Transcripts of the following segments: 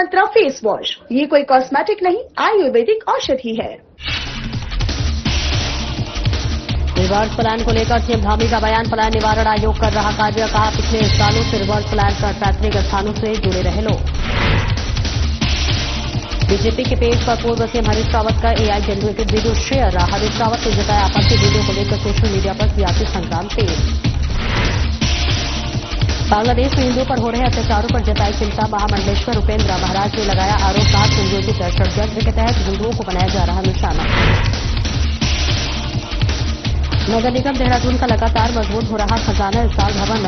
मंत्रा face wash, ये कोई cosmetic नहीं, आयुर्वेदिक औषधि है। रिवर्स प्लान को लेकर सीएम धामी का बयान, प्लान निवारण आयोग कर रहा कार्य, कहा पिछले सालों से रिवर्स प्लान पर पैतृक स्थानों से जुड़े रहे लोग। बीजेपी के पेज पर पूर्व सीएम हरीश रावत का AI generated video share, Harish Rawat ने जताया आपत्ति, वीडियो को लेकर सोशल मीडिया पर सियासी संग्राम तेज। बांग्लादेश में हिंदुओं पर हो रहे अत्याचारों पर जताई चिंता, महामंडलेश्वर उपेंद्र महाराज ने लगाया आरोप, कहा संयोजित षड्यंत्र के तहत हिंदुओं को बनाया जा रहा निशाना। नगर निगम देहरादून का लगातार मजबूत हो रहा खजाना, इस साल भवन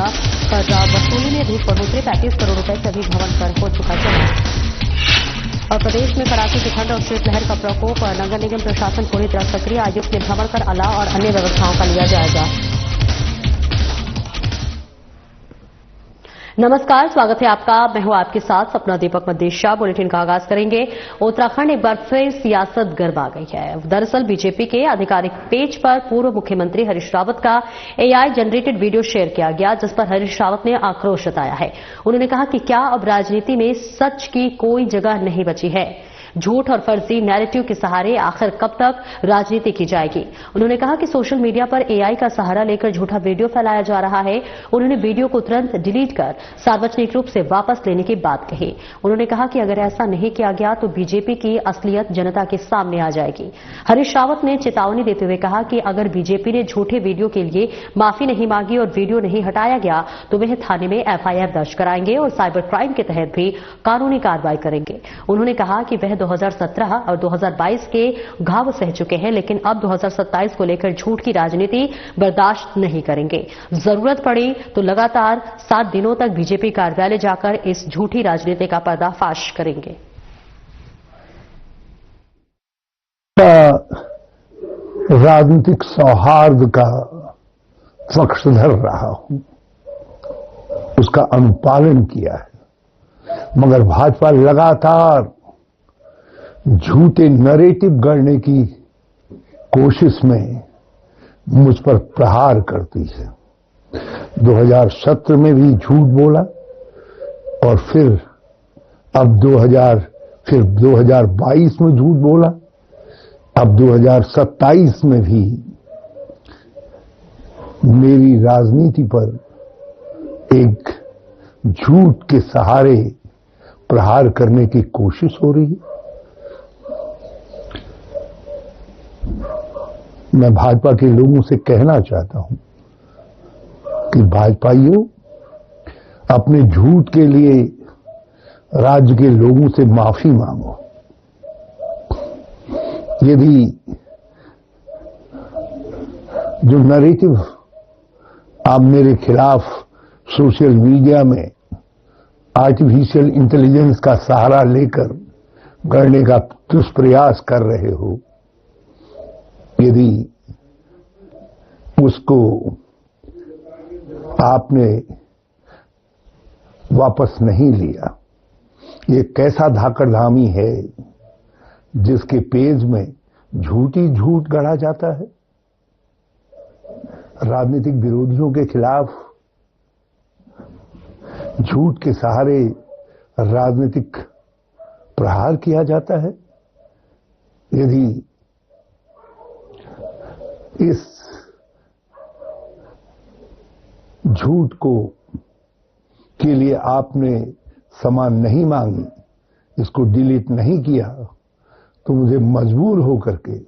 पर वसूली में अधिक बढ़ोतरी, 35 करोड़ रुपए से अधिक भवन पर हो चुका जमा। और प्रदेश में कड़ाके की ठंड और शीतलहर का प्रकोप, नगर निगम प्रशासन पूरी तरह सक्रिय, आयुक्त ने भ्रमण कर अलाव और अन्य व्यवस्थाओं का लिया जायजा। नमस्कार, स्वागत है आपका। मैं हूं आपके साथ सपना दीपक मदेशिया। बुलेटिन का आगाज करेंगे। उत्तराखंड एक बार फिर सियासत गर्मा गई है। दरअसल बीजेपी के आधिकारिक पेज पर पूर्व मुख्यमंत्री हरीश रावत का एआई जनरेटेड वीडियो शेयर किया गया, जिस पर हरीश रावत ने आक्रोश जताया है। उन्होंने कहा कि क्या अब राजनीति में सच की कोई जगह नहीं बची है? झूठ और फर्जी नैरेटिव के सहारे आखिर कब तक राजनीति की जाएगी? उन्होंने कहा कि सोशल मीडिया पर एआई का सहारा लेकर झूठा वीडियो फैलाया जा रहा है। उन्होंने वीडियो को तुरंत डिलीट कर सार्वजनिक रूप से वापस लेने की बात कही। उन्होंने कहा कि अगर ऐसा नहीं किया गया तो बीजेपी की असलियत जनता के सामने आ जाएगी। हरीश रावत ने चेतावनी देते हुए कहा कि अगर बीजेपी ने झूठे वीडियो के लिए माफी नहीं मांगी और वीडियो नहीं हटाया गया तो वह थाने में एफआईआर दर्ज कराएंगे और साइबर क्राइम के तहत भी कानूनी कार्रवाई करेंगे। उन्होंने कहा कि वह 2017 और 2022 के घाव सह चुके हैं, लेकिन अब 2027 को लेकर झूठ की राजनीति बर्दाश्त नहीं करेंगे। जरूरत पड़ी तो लगातार 7 दिनों तक बीजेपी कार्यालय जाकर इस झूठी राजनीति का पर्दाफाश करेंगे। राजनीतिक सौहार्द का पक्षधर रहा हूं, उसका अनुपालन किया है, मगर भाजपा लगातार झूठे नरेटिव गढ़ने की कोशिश में मुझ पर प्रहार करती है। 2017 में भी झूठ बोला और फिर 2022 में झूठ बोला, अब 2027 में भी मेरी राजनीति पर एक झूठ के सहारे प्रहार करने की कोशिश हो रही है। मैं भाजपा के लोगों से कहना चाहता हूं कि भाजपाइयों, अपने झूठ के लिए राज्य के लोगों से माफी मांगो। यदि जो नैरेटिव आप मेरे खिलाफ सोशल मीडिया में आर्टिफिशियल इंटेलिजेंस का सहारा लेकर गढ़ने का दुष्प्रयास कर रहे हो, यदि उसको आपने वापस नहीं लिया, ये कैसा धाकड़धामी है जिसके पेज में झूठी झूठ गढ़ा जाता है। राजनीतिक विरोधियों के खिलाफ झूठ के सहारे राजनीतिक प्रहार किया जाता है। यदि इस झूठ के लिए आपने क्षमा नहीं मांगी, इसको डिलीट नहीं किया, तो मुझे मजबूर होकर के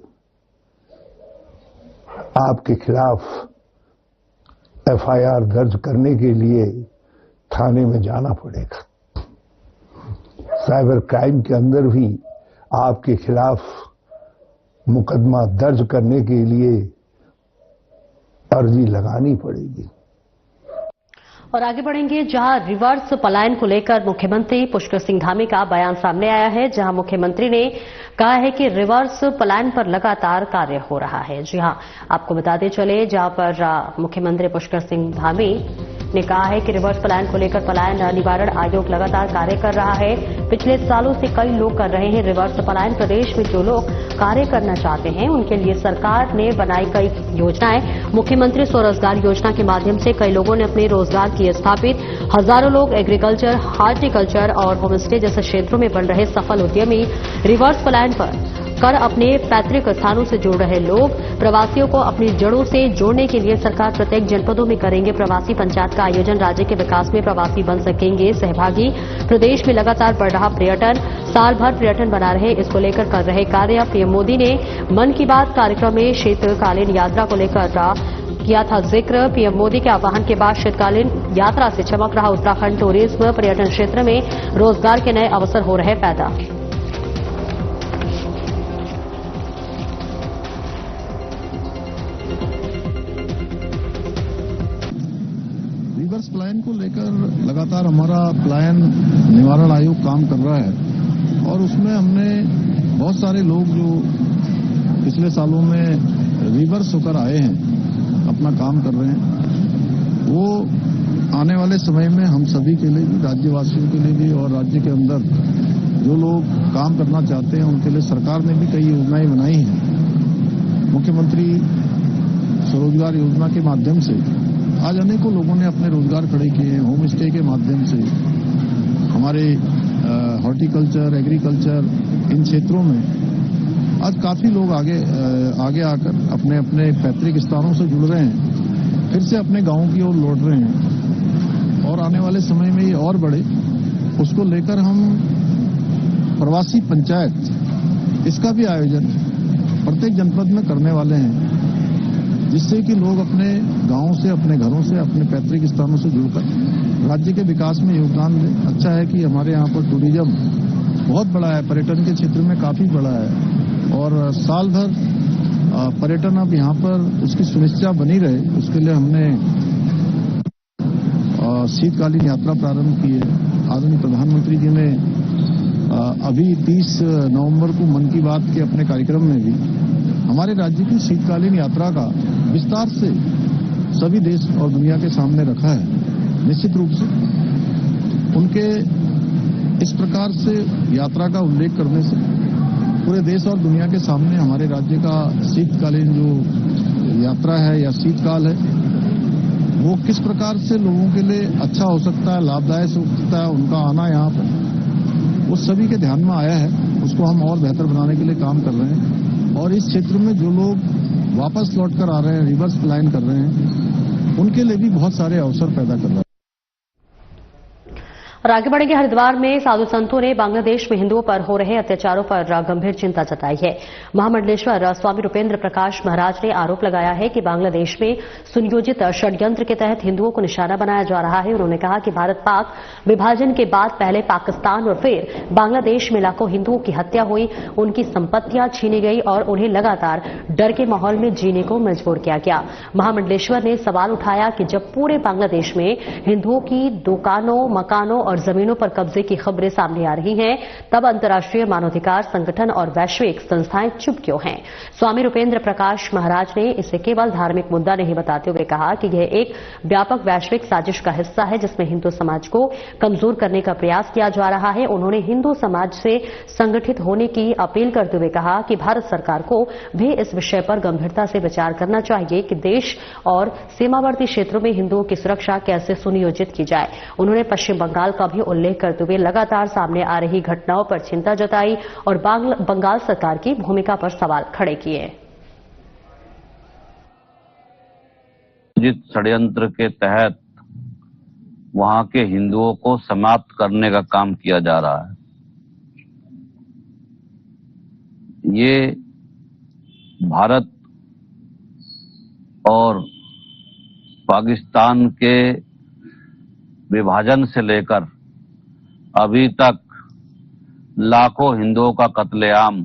आपके खिलाफ एफआईआर दर्ज करने के लिए थाने में जाना पड़ेगा। साइबर क्राइम के अंदर भी आपके खिलाफ मुकदमा दर्ज करने के लिए अर्जी लगानी पड़ेगी। और आगे बढ़ेंगे, जहां रिवर्स पलायन को लेकर मुख्यमंत्री पुष्कर सिंह धामी का बयान सामने आया है, जहां मुख्यमंत्री ने कहा है कि रिवर्स पलायन पर लगातार कार्य हो रहा है। जी हां, आपको बताते चले, जहां पर मुख्यमंत्री पुष्कर सिंह धामी ने कहा है कि रिवर्स पलायन को लेकर पलायन निवारण आयोग लगातार कार्य कर रहा है। पिछले सालों से कई लोग कर रहे हैं रिवर्स पलायन। प्रदेश में जो लोग कार्य करना चाहते हैं उनके लिए सरकार ने बनाई कई योजनाएं। मुख्यमंत्री स्वरोजगार योजना के माध्यम से कई लोगों ने अपने रोजगार किए स्थापित। हजारों लोग एग्रीकल्चर, हार्टिकल्चर और होमस्टे जैसे क्षेत्रों में बन रहे सफल उद्यमी। रिवर्स पलायन पर कर अपने पैतृक स्थानों से जुड़ रहे लोग। प्रवासियों को अपनी जड़ों से जोड़ने के लिए सरकार प्रत्येक जनपदों में करेंगे प्रवासी पंचायत का आयोजन। राज्य के विकास में प्रवासी बन सकेंगे सहभागी। प्रदेश में लगातार बढ़ रहा पर्यटन, साल भर पर्यटन बना रहे, इसको लेकर कर रहे कार्य। पीएम मोदी ने मन की बात कार्यक्रम में शीतकालीन यात्रा को लेकर किया था जिक्र। पीएम मोदी के आह्वान के बाद शीतकालीन यात्रा से चमक रहा उत्तराखंड। टूरिज्म, पर्यटन क्षेत्र में रोजगार के नए अवसर हो रहे पैदा। रिवर्स पलायन को लेकर लगातार हमारा पलायन निवारण आयोग काम कर रहा है और उसमें हमने बहुत सारे लोग जो पिछले सालों में रिवर्स होकर आए हैं, अपना काम कर रहे हैं, वो आने वाले समय में हम सभी के लिए भी, राज्यवासियों के लिए भी और राज्य के अंदर जो लोग काम करना चाहते हैं उनके लिए सरकार ने भी कई योजनाएं बनाई हैं। मुख्यमंत्री स्वरोजगार योजना के माध्यम से आज अनेकों लोगों ने अपने रोजगार खड़े किए हैं। होम स्टे के माध्यम से हमारे हॉर्टिकल्चर, एग्रीकल्चर इन क्षेत्रों में आज काफी लोग आगे आकर अपने अपने पैतृक स्थानों से जुड़ रहे हैं, फिर से अपने गांवों की ओर लौट रहे हैं और आने वाले समय में ये और बढ़े, उसको लेकर हम प्रवासी पंचायत इसका भी आयोजन प्रत्येक जनपद में करने वाले हैं, जिससे कि लोग अपने गांवों से, अपने घरों से, अपने पैतृक स्थानों से जुड़कर राज्य के विकास में योगदान दें। अच्छा है कि हमारे यहाँ पर टूरिज्म बहुत बड़ा है, पर्यटन के क्षेत्र में काफी बड़ा है और साल भर पर्यटन अब यहाँ पर उसकी सुनिश्चितता बनी रहे, उसके लिए हमने शीतकालीन यात्रा प्रारंभ की है। आदरणीय प्रधानमंत्री जी ने अभी 30 नवंबर को मन की बात के अपने कार्यक्रम में भी हमारे राज्य की शीतकालीन यात्रा का विस्तार से सभी देश और दुनिया के सामने रखा है। निश्चित रूप से उनके इस प्रकार से यात्रा का उल्लेख करने से पूरे देश और दुनिया के सामने हमारे राज्य का शीतकालीन जो यात्रा है या शीतकाल है वो किस प्रकार से लोगों के लिए अच्छा हो सकता है, लाभदायक हो सकता है, उनका आना यहाँ पर वो सभी के ध्यान में आया है। उसको हम और बेहतर बनाने के लिए काम कर रहे हैं और इस क्षेत्र में जो लोग वापस लौट कर आ रहे हैं, रिवर्स पलायन कर रहे हैं, उनके लिए भी बहुत सारे अवसर पैदा कर रहे हैं। और आगे बढ़ेंगे। हरिद्वार में साधु संतों ने बांग्लादेश में हिंदुओं पर हो रहे अत्याचारों पर गंभीर चिंता जताई है। महामंडलेश्वर स्वामी रूपेंद्र प्रकाश महाराज ने आरोप लगाया है कि बांग्लादेश में सुनियोजित षड्यंत्र के तहत हिंदुओं को निशाना बनाया जा रहा है। उन्होंने कहा कि भारत पाक विभाजन के बाद पहले पाकिस्तान और फिर बांग्लादेश में लाखों हिंदुओं की हत्या हुई, उनकी संपत्तियां छीनी गई और उन्हें लगातार डर के माहौल में जीने को मजबूर किया गया। महामंडलेश्वर ने सवाल उठाया कि जब पूरे बांग्लादेश में हिंदुओं की दुकानों, मकानों और जमीनों पर कब्जे की खबरें सामने आ रही हैं, तब अंतर्राष्ट्रीय मानवाधिकार संगठन और वैश्विक संस्थाएं चुप क्यों हैं? स्वामी रूपेंद्र प्रकाश महाराज ने इसे केवल धार्मिक मुद्दा नहीं बताते हुए कहा कि यह एक व्यापक वैश्विक साजिश का हिस्सा है जिसमें हिंदू समाज को कमजोर करने का प्रयास किया जा रहा है। उन्होंने हिंदू समाज से संगठित होने की अपील करते हुए कहा कि भारत सरकार को भी इस विषय पर गंभीरता से विचार करना चाहिए कि देश और सीमावर्ती क्षेत्रों में हिंदुओं की सुरक्षा कैसे सुनियोजित की जाए। उन्होंने पश्चिम बंगाल का भी उल्लेख करते हुए लगातार सामने आ रही घटनाओं पर चिंता जताई और बंगाल सरकार की भूमिका पर सवाल खड़े किए। षड्यंत्र के तहत वहां के हिंदुओं को समाप्त करने का काम किया जा रहा है। ये भारत और पाकिस्तान के विभाजन से लेकर अभी तक लाखों हिंदुओं का कत्लेआम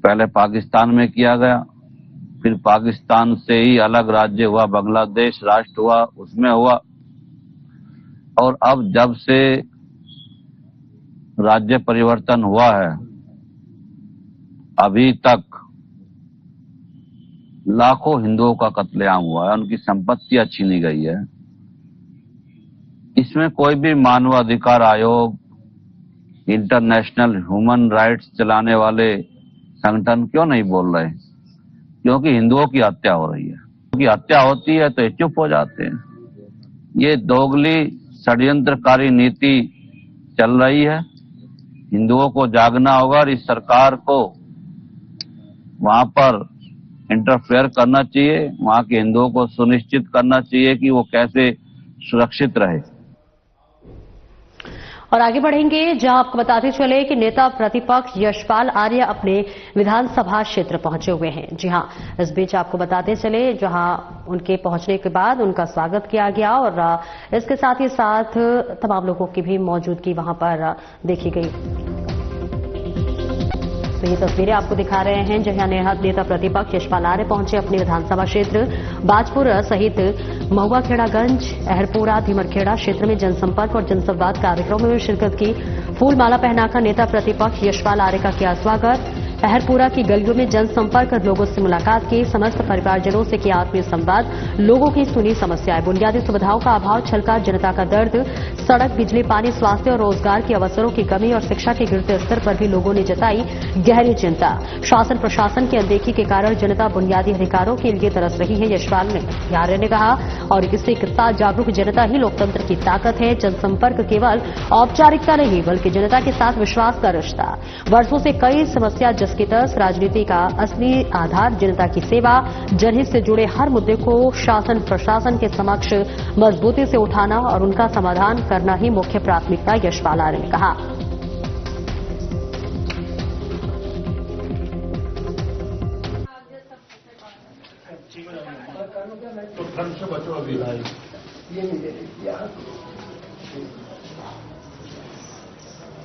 पहले पाकिस्तान में किया गया, फिर पाकिस्तान से ही अलग राज्य हुआ, बांग्लादेश राष्ट्र हुआ, उसमें हुआ, और अब जब से राज्य परिवर्तन हुआ है अभी तक लाखों हिंदुओं का कत्लेआम हुआ है, उनकी संपत्तियां छीनी गई है। इसमें कोई भी मानवाधिकार आयोग, इंटरनेशनल ह्यूमन राइट्स चलाने वाले संगठन क्यों नहीं बोल रहे? क्योंकि हिंदुओं की हत्या हो रही है। की हत्या होती है तो ये चुप हो जाते हैं। ये दोगली षड्यंत्रकारी नीति चल रही है। हिंदुओं को जागना होगा और इस सरकार को वहां पर इंटरफेयर करना चाहिए। वहां के हिंदुओं को सुनिश्चित करना चाहिए कि वो कैसे सुरक्षित रहे। और आगे बढ़ेंगे, जहां आपको बताते चले कि नेता प्रतिपक्ष यशपाल आर्य अपने विधानसभा क्षेत्र पहुंचे हुए हैं। जी हां, इस बीच आपको बताते चले जहां उनके पहुंचने के बाद उनका स्वागत किया गया और इसके साथ ही साथ तमाम लोगों की भी मौजूदगी वहां पर देखी गई। तो ये तस्वीरें आपको दिखा रहे हैं जहां नेता प्रतिपक्ष यशपाल आर्य पहुंचे अपने विधानसभा क्षेत्र बाजपुर सहित महुआखेड़ागंज, अहरपुरा, धीमरखेड़ा क्षेत्र में जनसंपर्क और जनसंवाद कार्यक्रमों में शिरकत की। फूलमाला पहनाकर नेता प्रतिपक्ष यशपाल आर्य का किया स्वागत। अहरपुरा की गलियों में जनसंपर्क कर लोगों से मुलाकात की। समस्त परिवारजनों से किया आत्मीय संवाद। लोगों की सुनी समस्याएं, बुनियादी सुविधाओं का अभाव छलका जनता का दर्द। सड़क, बिजली, पानी, स्वास्थ्य और रोजगार के अवसरों की कमी और शिक्षा के गिरते स्तर पर भी लोगों ने जताई गहरी चिंता। शासन प्रशासन की अनदेखी के कारण जनता बुनियादी अधिकारों के लिए तरस रही है, यशपाल आर्य ने कहा। और इससे एक साथ जागरूक जनता ही लोकतंत्र की ताकत है। जनसंपर्क केवल औपचारिकता नहीं बल्कि जनता के साथ विश्वास का रिश्ता। वर्षों से कई समस्या जिसके तर्स राजनीति का असली आधार जनता की सेवा, जनहित से जुड़े हर मुद्दे को शासन प्रशासन के समक्ष मजबूती से उठाना और उनका समाधान करना ही मुख्य प्राथमिकता, यशपाल आर्य ने कहा।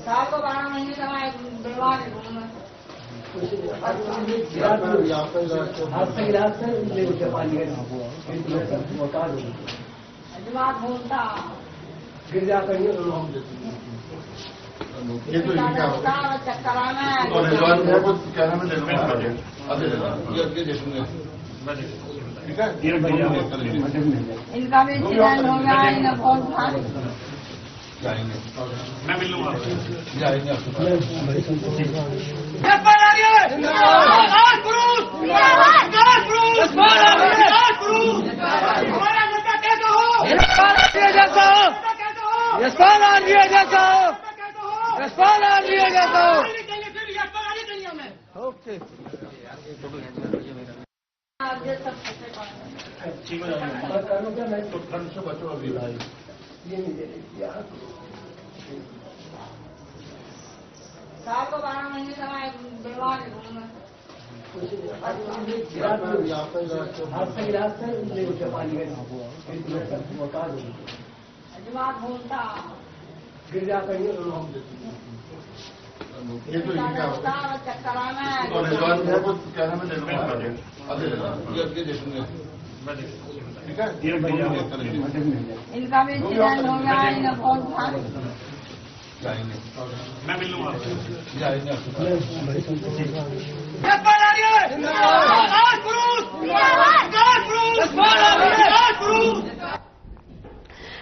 साल को 12 महीने का व्यवहार इनका भी चयन हो गया, इन्हें कौन था मैं मिलूंगा। साल को 12 महीने का व्यवहार इनका भी चयन हो गया, इन्हें कौन था मैं मिलूंगा।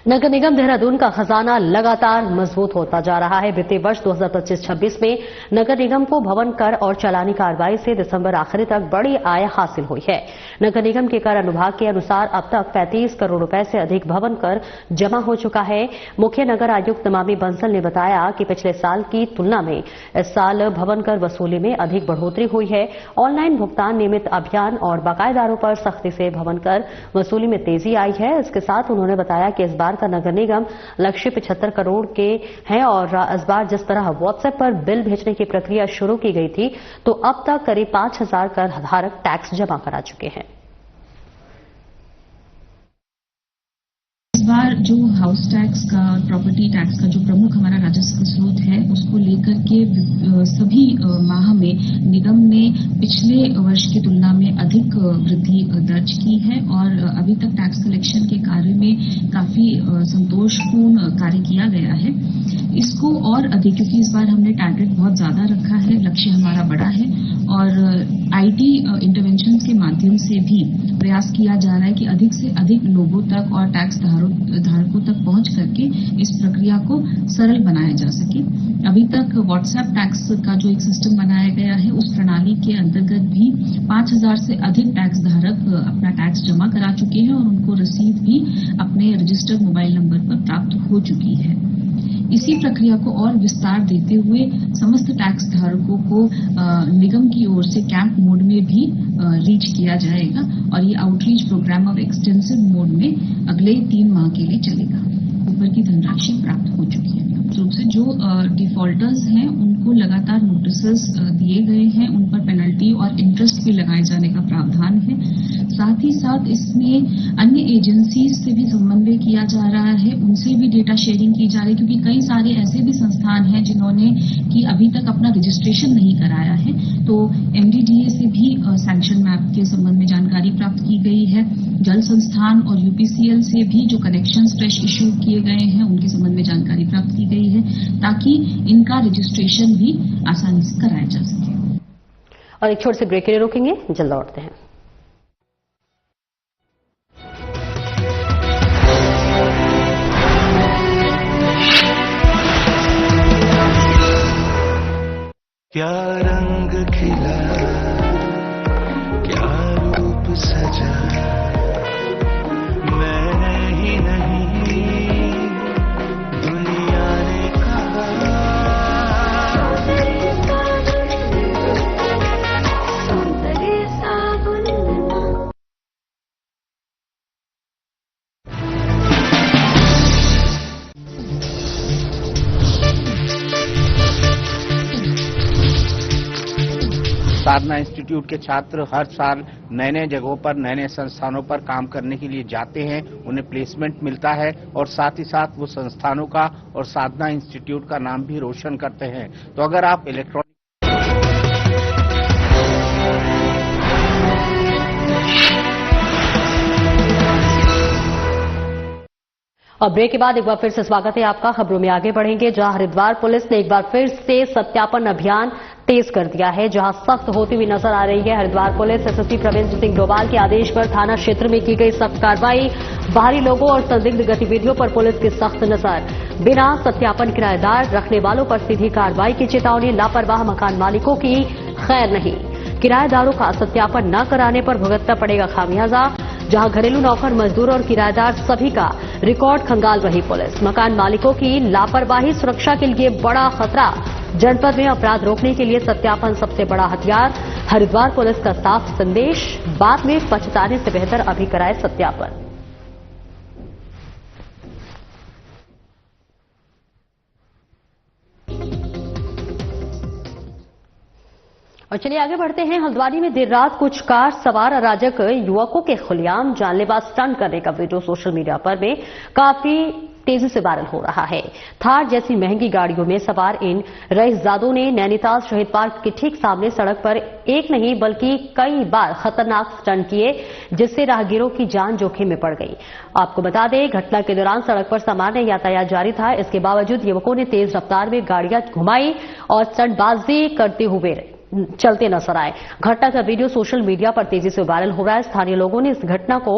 नगर निगम देहरादून का खजाना लगातार मजबूत होता जा रहा है। वित्तीय वर्ष 2025-26 में नगर निगम को भवन कर और चालानी कार्रवाई से दिसंबर आखिरी तक बड़ी आय हासिल हुई है। नगर निगम के कर अनुभाग के अनुसार अब तक 35 करोड़ रुपए से अधिक भवन कर जमा हो चुका है। मुख्य नगर आयुक्त नमामि बंसल ने बताया कि पिछले साल की तुलना में इस साल भवन कर वसूली में अधिक बढ़ोतरी हुई है। ऑनलाइन भुगतान नियमित अभियान और बकायेदारों पर सख्ती से भवन कर वसूली में तेजी आई है। इसके साथ उन्होंने बताया कि इस बार का नगर निगम लक्ष्य 75 करोड़ के हैं और इस बार जिस तरह व्हाट्सएप पर बिल भेजने की प्रक्रिया शुरू की गई थी तो अब तक करीब 5000 कर धारक टैक्स जमा करा चुके हैं। इस बार जो हाउस टैक्स का, प्रॉपर्टी टैक्स का जो प्रमुख हमारा राजस्व स्रोत है उसको लेकर के सभी माह में निगम ने पिछले वर्ष की तुलना में अधिक वृद्धि दर्ज की है और अभी तक टैक्स कलेक्शन के कार्य में काफी संतोषपूर्ण कार्य किया गया है। इसको और अधिक, क्योंकि इस बार हमने टारगेट बहुत ज्यादा रखा है, लक्ष्य हमारा बड़ा है और आईटी इंटरवेंशन के माध्यम से भी प्रयास किया जा रहा है कि अधिक से अधिक लोगों तक और टैक्स धारकों तक पहुंच करके इस प्रक्रिया को सरल बनाया जा सके। अभी तक व्हाट्सएप टैक्स का जो एक सिस्टम बनाया गया है, उस प्रणाली के अंतर्गत भी 5000 से अधिक टैक्स धारक अपना टैक्स जमा करा चुके हैं और उनको रसीद भी अपने रजिस्टर्ड मोबाइल नंबर पर प्राप्त हो चुकी है। इसी प्रक्रिया को और विस्तार देते हुए समस्त टैक्स धारकों को निगम की ओर से कैंप मोड में भी रीच किया जाएगा और ये आउटरीच प्रोग्राम अब एक्सटेंसिव मोड में अगले 3 माह के लिए चलेगा। ऊपर की धनराशि प्राप्त हो चुकी है। रूप से जो डिफॉल्टर्स हैं उनको लगातार नोटिसेस दिए गए हैं, उन पर पेनल्टी और इंटरेस्ट भी लगाए जाने का प्रावधान है। साथ ही साथ इसमें अन्य एजेंसीज से भी समन्वय किया जा रहा है, उनसे भी डेटा शेयरिंग की जा रही है, क्योंकि कई सारे ऐसे भी संस्थान हैं जिन्होंने कि अभी तक अपना रजिस्ट्रेशन नहीं कराया है। तो एमडीडीए से भी सैंक्शन मैप के संबंध में जानकारी प्राप्त की गई है। जल संस्थान और यूपीसीएल से भी जो कनेक्शंस फ्रेश इश्यू किए गए हैं उनके संबंध में जानकारी प्राप्त की गई है, ताकि इनका रजिस्ट्रेशन भी आसानी से कराया जा सके। और एक छोटे से ब्रेक के लिए रोकेंगे, जल्द लौटते हैं। क्या रंग खिला, क्या रूप सजा, मैंने ही नहीं दुनिया ने कहा। साधना इंस्टीट्यूट के छात्र हर साल नए नए जगहों पर नए नए संस्थानों पर काम करने के लिए जाते हैं, उन्हें प्लेसमेंट मिलता है और साथ ही साथ वो संस्थानों का और साधना इंस्टीट्यूट का नाम भी रोशन करते हैं। तो अगर आप इलेक्ट्रॉनिक और ब्रेक के बाद एक बार फिर से स्वागत है आपका। खबरों में आगे बढ़ेंगे, जहां हरिद्वार पुलिस ने एक बार फिर से सत्यापन अभियान तेज कर दिया है, जहां सख्त होती हुई नजर आ रही है हरिद्वार पुलिस। एसएसपी प्रवीण सिंह डोभाल के आदेश पर थाना क्षेत्र में की गई सख्त कार्रवाई, बाहरी लोगों और संदिग्ध गतिविधियों पर पुलिस की सख्त नजर। बिना सत्यापन किराएदार रखने वालों पर सीधी कार्रवाई की चेतावनी, लापरवाह मकान मालिकों की खैर नहीं। किराएदारों का सत्यापन न कराने पर भुगतना पड़ेगा खामियाजा। जहां घरेलू नौकर, मजदूर और किराएदार सभी का रिकॉर्ड खंगाल रही पुलिस। मकान मालिकों की लापरवाही सुरक्षा के लिए बड़ा खतरा। जनपद में अपराध रोकने के लिए सत्यापन सबसे बड़ा हथियार। हरिद्वार पुलिस का साफ संदेश, बाद में पछताने से बेहतर अभी कराए सत्यापन। और चलिए आगे बढ़ते हैं। हल्द्वानी में देर रात कुछ कार सवार अराजक युवकों के खुलेआम जानलेवा स्टंट करने का वीडियो सोशल मीडिया पर में काफी तेजी से वायरल हो रहा है। थार जैसी महंगी गाड़ियों में सवार इन रईसजादों ने नैनीताल शहीद पार्क के ठीक सामने सड़क पर एक नहीं बल्कि कई बार खतरनाक स्टंट किए, जिससे राहगीरों की जान जोखिम में पड़ गई। आपको बता दें, घटना के दौरान सड़क पर सामान्य यातायात जारी था। इसके बावजूद युवकों ने तेज रफ्तार में गाड़ियां घुमाई और स्टंटबाजी करते हुए चलते नजर आए। घटना का वीडियो सोशल मीडिया पर तेजी से वायरल हो रहा है। स्थानीय लोगों ने इस घटना को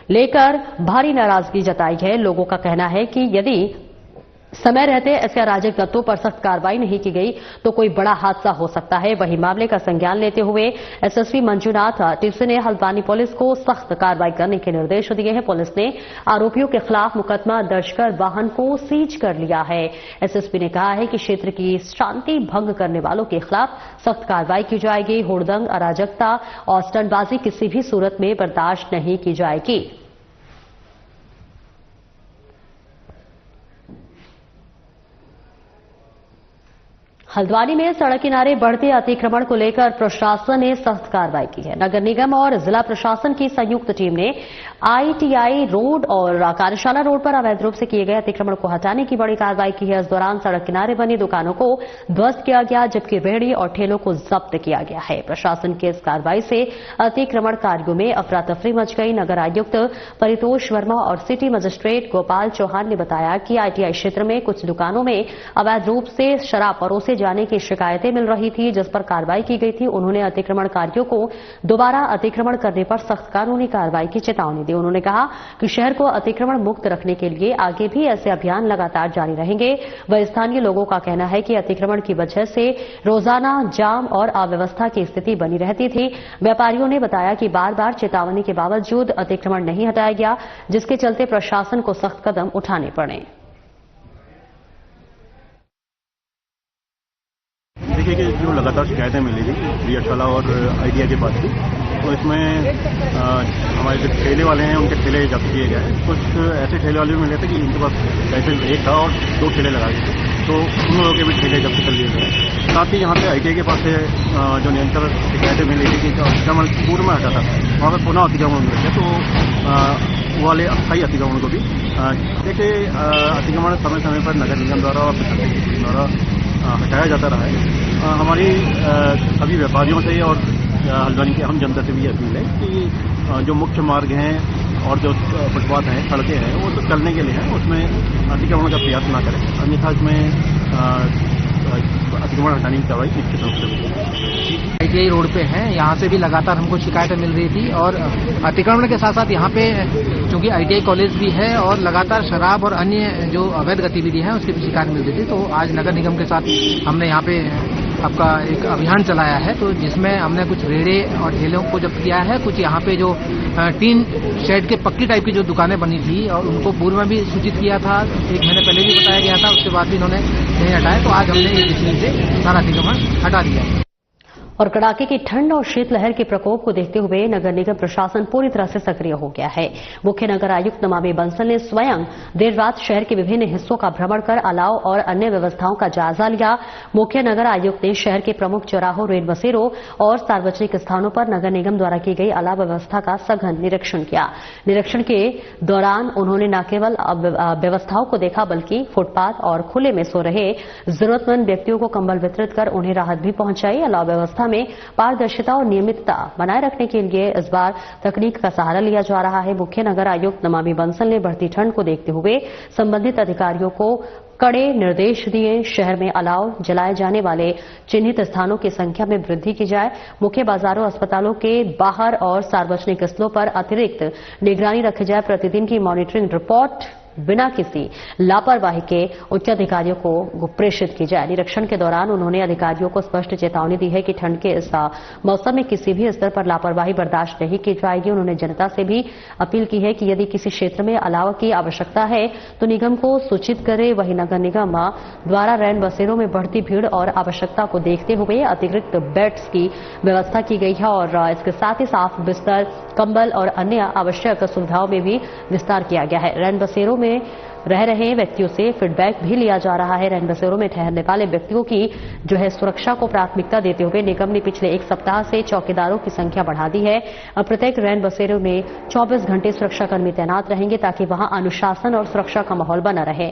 लेकर भारी नाराजगी जताई है। लोगों का कहना है कि यदि समय रहते ऐसे अराजक तत्वों पर सख्त कार्रवाई नहीं की गई तो कोई बड़ा हादसा हो सकता है। वहीं मामले का संज्ञान लेते हुए एसएसपी मंजूनाथ टिप्सी ने हल्द्वानी पुलिस को सख्त कार्रवाई करने के निर्देश दिए हैं। पुलिस ने आरोपियों के खिलाफ मुकदमा दर्ज कर वाहन को सीज कर लिया है। एसएसपी ने कहा है कि क्षेत्र की शांति भंग करने वालों के खिलाफ सख्त कार्रवाई की जाएगी। हुड़दंग, अराजकता और स्टंटबाजी किसी भी सूरत में बर्दाश्त नहीं की जाएगी। हल्द्वानी में सड़क किनारे बढ़ते अतिक्रमण को लेकर प्रशासन ने सख्त कार्रवाई की है। नगर निगम और जिला प्रशासन की संयुक्त टीम ने आईटीआई रोड और कार्यशाला रोड पर अवैध रूप से किए गए अतिक्रमण को हटाने की बड़ी कार्रवाई की है। इस दौरान सड़क किनारे बनी दुकानों को ध्वस्त किया गया, जबकि रेहड़ी और ठेलों को जब्त किया गया है। प्रशासन की इस कार्रवाई से अतिक्रमणकारियों में अफरा तफरी मच गई। नगर आयुक्त परितोष वर्मा और सिटी मजिस्ट्रेट गोपाल चौहान ने बताया कि आईटीआई क्षेत्र में कुछ दुकानों में अवैध रूप से शराब परोसे जाने की शिकायतें मिल रही थी, जिस पर कार्रवाई की गई थी। उन्होंने अतिक्रमणकारियों को दोबारा अतिक्रमण करने पर सख्त कानूनी कार्रवाई की चेतावनी दी। उन्होंने कहा कि शहर को अतिक्रमण मुक्त रखने के लिए आगे भी ऐसे अभियान लगातार जारी रहेंगे। वह स्थानीय लोगों का कहना है कि अतिक्रमण की वजह से रोजाना जाम और अव्यवस्था की स्थिति बनी रहती थी। व्यापारियों ने बताया कि बार बार चेतावनी के बावजूद अतिक्रमण नहीं हटाया गया, जिसके चलते प्रशासन को सख्त कदम उठाने पड़े। देखिए कि जो लगातार शिकायतें मिली थी प्रियशाला और आइडिया के पास की, तो इसमें हमारे जो ठेले वाले हैं उनके ठेले जब्त किए गए। कुछ ऐसे ठेले वाले भी मिले थे कि इनके पास पैसे एक था और 2 ठेले लगाए थे, तो उन लोगों के भी ठेले जब्त कर लिए गए। साथ ही यहाँ पे आईटीआई के पास से जो निरंतर शिकायतें मिली थी कि अतिक्रमण पूर्व में हटा था, वहाँ पर पुनः अतिक्रमण मिले थे, तो वाले अस्थायी अतिक्रमण को भी देखिए अतिक्रमण समय समय पर नगर निगम द्वारा और प्रशासन द्वारा हटाया जाता रहा है। हमारी सभी व्यापारियों से और हल्द्वानी की आम जनता से भी अपील है कि जो मुख्य मार्ग हैं और जो फुटपाथ हैं, सड़कें हैं, वो तो चलने के लिए हैं, उसमें अतिक्रमण का प्रयास ना करें, अन्यथा इसमें अतिक्रमण हटाने की कार्रवाई निश्चित रूप से होगी। आईटीआई रोड पे हैं, यहाँ से भी लगातार हमको शिकायतें मिल रही थी और अतिक्रमण के साथ साथ यहाँ पे चूंकि आईटीआई कॉलेज भी है और लगातार शराब और अन्य जो अवैध गतिविधि है उसकी भी शिकायत मिल रही थी। तो आज नगर निगम के साथ हमने यहाँ पे आपका एक अभियान चलाया है, तो जिसमें हमने कुछ रेड़े और ठेलों को जब्त किया है। कुछ यहाँ पे जो टीन शेड के पक्की टाइप की जो दुकानें बनी थी और उनको पूर्व में भी सूचित किया था, 1 महीने पहले भी बताया गया था, उसके बाद भी इन्होंने नहीं हटाया। तो आज हमने इस से सारा अतिक्रमण हटा दिया है। और कड़ाके की ठंड और शीतलहर के प्रकोप को देखते हुए नगर निगम प्रशासन पूरी तरह से सक्रिय हो गया है। मुख्य नगर आयुक्त नमामि बंसल ने स्वयं देर रात शहर के विभिन्न हिस्सों का भ्रमण कर अलाव और अन्य व्यवस्थाओं का जायजा लिया। मुख्य नगर आयुक्त ने शहर के प्रमुख चौराहों, रेल बसेरों और सार्वजनिक स्थानों पर नगर निगम द्वारा की गई अलाव व्यवस्था का सघन निरीक्षण किया। निरीक्षण के दौरान उन्होंने न केवल व्यवस्थाओं को देखा, बल्कि फुटपाथ और खुले में सो रहे जरूरतमंद व्यक्तियों को कंबल वितरित कर उन्हें राहत भी पहुंचाई। अलाव व्यवस्था में पारदर्शिता और नियमितता बनाए रखने के लिए इस बार तकनीक का सहारा लिया जा रहा है। मुख्य नगर आयुक्त नमामि बंसल ने बढ़ती ठंड को देखते हुए संबंधित अधिकारियों को कड़े निर्देश दिए। शहर में अलाव जलाए जाने वाले चिन्हित स्थानों की संख्या में वृद्धि की जाए। मुख्य बाजारों, अस्पतालों के बाहर और सार्वजनिक स्थलों पर अतिरिक्त निगरानी रखी जाए। प्रतिदिन की मॉनिटरिंग रिपोर्ट बिना किसी लापरवाही के उच्च अधिकारियों को प्रेषित की जाए। निरीक्षण के दौरान उन्होंने अधिकारियों को स्पष्ट चेतावनी दी है कि ठंड के इस मौसम में किसी भी स्तर पर लापरवाही बर्दाश्त नहीं की जाएगी। उन्होंने जनता से भी अपील की है कि यदि किसी क्षेत्र में अलाव की आवश्यकता है तो निगम को सूचित करे। वहीं नगर निगम द्वारा रैन बसेरों में बढ़ती भीड़ और आवश्यकता को देखते हुए अतिरिक्त बेड्स की व्यवस्था की गई है और इसके साथ ही साफ बिस्तर, कंबल और अन्य आवश्यक सुविधाओं में भी विस्तार किया गया है। रैन बसेरों में रह रहे व्यक्तियों से फीडबैक भी लिया जा रहा है। रैन बसेरों में ठहरने वाले व्यक्तियों की जो है सुरक्षा को प्राथमिकता देते हुए निगम ने पिछले 1 सप्ताह से चौकीदारों की संख्या बढ़ा दी है। अब प्रत्येक रैन बसेरों में 24 घंटे सुरक्षाकर्मी तैनात रहेंगे ताकि वहां अनुशासन और सुरक्षा का माहौल बना रहे।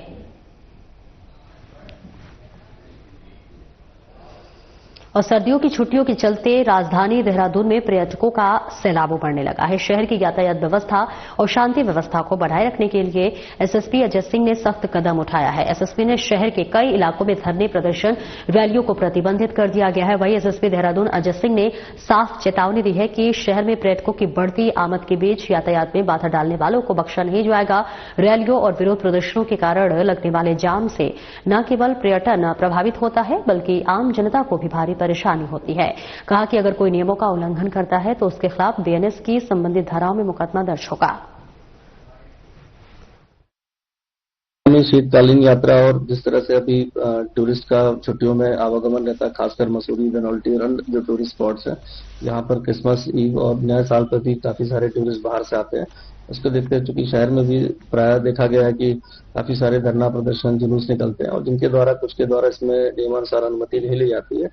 और सर्दियों की छुट्टियों के चलते राजधानी देहरादून में पर्यटकों का सैलाब उमड़ने लगा है। शहर की यातायात व्यवस्था और शांति व्यवस्था को बनाए रखने के लिए एसएसपी अजय सिंह ने सख्त कदम उठाया है। एसएसपी ने शहर के कई इलाकों में धरने, प्रदर्शन, रैलियों को प्रतिबंधित कर दिया गया है। वहीं एसएसपी देहरादून अजय सिंह ने साफ चेतावनी दी है कि शहर में पर्यटकों की बढ़ती आमद के बीच यातायात में बाधा डालने वालों को बख्शा नहीं जाएगा। रैलियों और विरोध प्रदर्शनों के कारण लगने वाले जाम से न केवल पर्यटन प्रभावित होता है बल्कि आम जनता को भी भारी परेशानी होती है। कहा कि अगर कोई नियमों का उल्लंघन करता है तो उसके खिलाफ बीएनएस की संबंधित धाराओं में मुकदमा दर्ज होगा। शीतकालीन यात्रा और जिस तरह से अभी टूरिस्ट का छुट्टियों में आवागमन रहता है, खासकर मसूरी, धनौल्टी और अन्य जो टूरिस्ट स्पॉट्स हैं, यहाँ पर क्रिसमस ईव और नए साल पर भी काफी सारे टूरिस्ट बाहर से आते हैं। उसको देखते हैं चूंकि शहर में भी प्राय देखा गया है कि काफी सारे धरना प्रदर्शन, जुलूस निकलते हैं और जिनके द्वारा कुछ के द्वारा इसमें नियमानुसार अनुमति नहीं ली जाती है।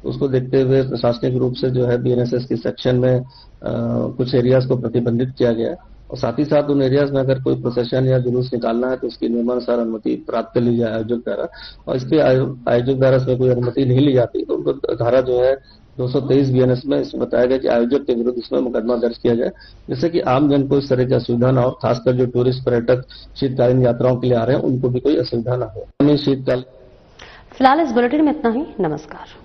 उसको देखते हुए प्रशासनिक रूप से जो है बीएनएसएस की सेक्शन में कुछ एरियाज को प्रतिबंधित किया गया है और साथ ही साथ उन एरियाज में अगर कोई प्रोसेशन या जुलूस निकालना है तो उसकी नियमानुसार अनुमति प्राप्त कर ली जाए आयोजक द्वारा, और इसके आयोजक द्वारा इसमें कोई अनुमति नहीं ली जाती तो उनको धारा जो है 223 बीएनएस में इसमें बताया गया कि आयोजक के विरुद्ध इसमें मुकदमा दर्ज किया जाए, जिससे कि आम जन को इस तरह की असुविधा न हो, खासकर जो टूरिस्ट पर्यटक शीतकालीन यात्राओं के लिए आ रहे हैं उनको भी कोई असुविधा न हो। शीतकाल फिलहाल इस बुलेटिन में इतना ही। नमस्कार।